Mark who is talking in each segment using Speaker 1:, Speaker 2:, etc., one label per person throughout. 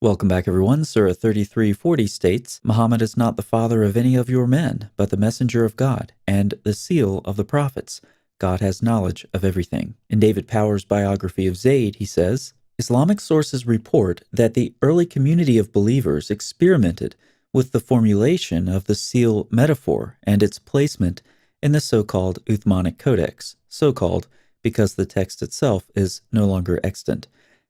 Speaker 1: Welcome back, everyone. Surah 33:40 states, Muhammad is not the father of any of your men, but the messenger of God, and the seal of the prophets. God has knowledge of everything. In David Power's biography of Zayd, he says, Islamic sources report that the early community of believers experimented with the formulation of the seal metaphor and its placement in the so-called Uthmanic Codex, so-called because the text itself is no longer extant.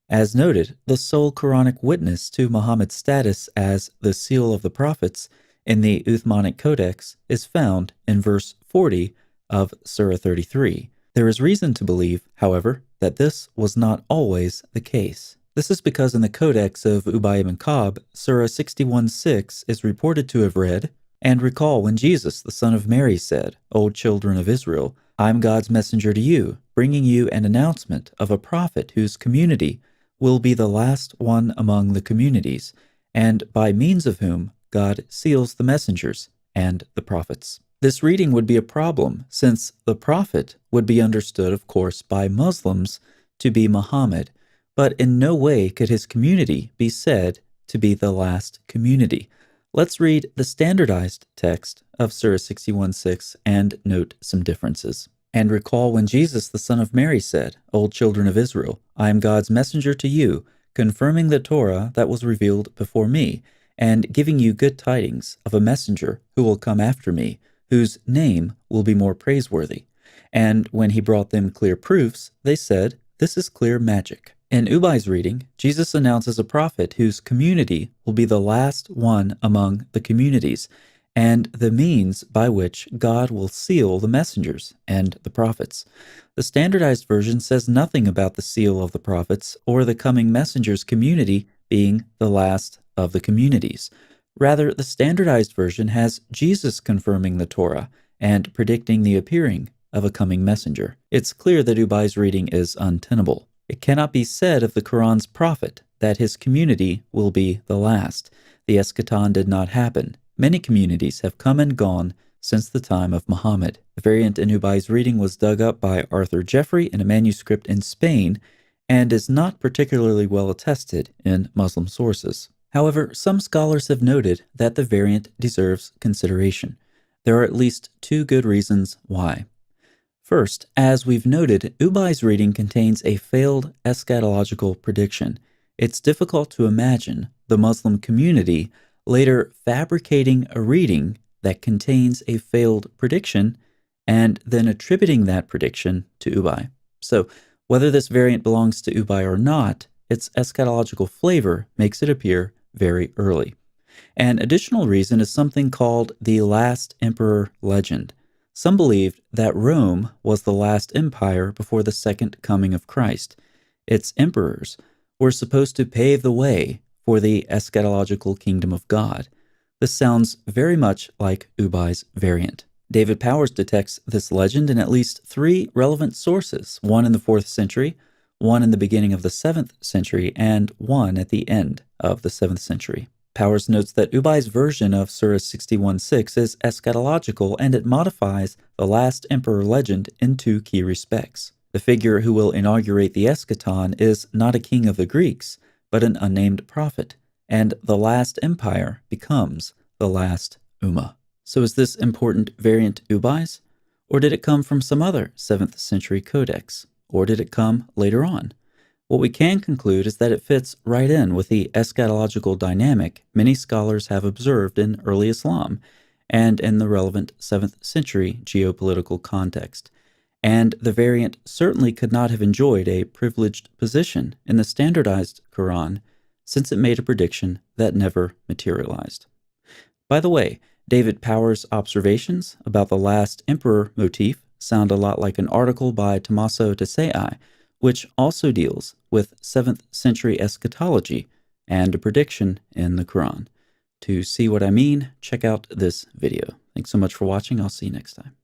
Speaker 1: As noted, the sole Quranic witness to Muhammad's status as the seal of the prophets in the Uthmanic Codex is found in verse 40 of Surah 33. There is reason to believe, however, that this was not always the case. This is because in the Codex of Ubayy ibn Ka'b, Surah 61:6 is reported to have read, "And recall when Jesus, the son of Mary, said, 'O children of Israel, I am God's messenger to you, bringing you an announcement of a prophet whose community will be the last one among the communities, and by means of whom God seals the messengers and the prophets.'" This reading would be a problem, since the prophet would be understood, of course, by Muslims to be Muhammad, but in no way could his community be said to be the last community. Let's read the standardized text of Surah 61:6 and note some differences. "And recall when Jesus, the son of Mary, said, 'O children of Israel, I am God's messenger to you, confirming the Torah that was revealed before me, and giving you good tidings of a messenger who will come after me, whose name will be more praiseworthy.' And when he brought them clear proofs, they said, 'This is clear magic.'" In Ubayy's reading, Jesus announces a prophet whose community will be the last one among the communities, and the means by which God will seal the messengers and the prophets. The standardized version says nothing about the seal of the prophets or the coming messengers community being the last of the communities. Rather, the standardized version has Jesus confirming the Torah and predicting the appearing of a coming messenger. It's clear that Ubayy's reading is untenable. It cannot be said of the Quran's prophet that his community will be the last. The eschaton did not happen. Many communities have come and gone since the time of Muhammad. The variant in Ubayy's reading was dug up by Arthur Jeffrey in a manuscript in Spain and is not particularly well attested in Muslim sources. However, some scholars have noted that the variant deserves consideration. There are at least two good reasons why. First, as we've noted, Ubayy's reading contains a failed eschatological prediction. It's difficult to imagine the Muslim community later fabricating a reading that contains a failed prediction and then attributing that prediction to Ubayy. So, whether this variant belongs to Ubayy or not, its eschatological flavor makes it appear very early. An additional reason is something called the Last Emperor legend. Some believed that Rome was the last empire before the second coming of Christ. Its emperors were supposed to pave the way for the eschatological kingdom of God. This sounds very much like Ubayy's variant. David Powers detects this legend in at least three relevant sources, one in the 4th century, one in the beginning of the 7th century, and one at the end of the 7th century. Powers notes that Ubayy's version of Surah 61:6 is eschatological, and it modifies the last emperor legend in two key respects. The figure who will inaugurate the eschaton is not a king of the Greeks, but an unnamed prophet, and the last empire becomes the last Ummah. So is this important variant Ubayy's? Or did it come from some other 7th century codex? Or did it come later on? What we can conclude is that it fits right in with the eschatological dynamic many scholars have observed in early Islam and in the relevant 7th century geopolitical context. And the variant certainly could not have enjoyed a privileged position in the standardized Quran, since it made a prediction that never materialized. By the way, David Powers' observations about the last emperor motif sound a lot like an article by Tommaso Desai, which also deals with 7th century eschatology and a prediction in the Quran. To see what I mean, check out this video. Thanks so much for watching. I'll see you next time.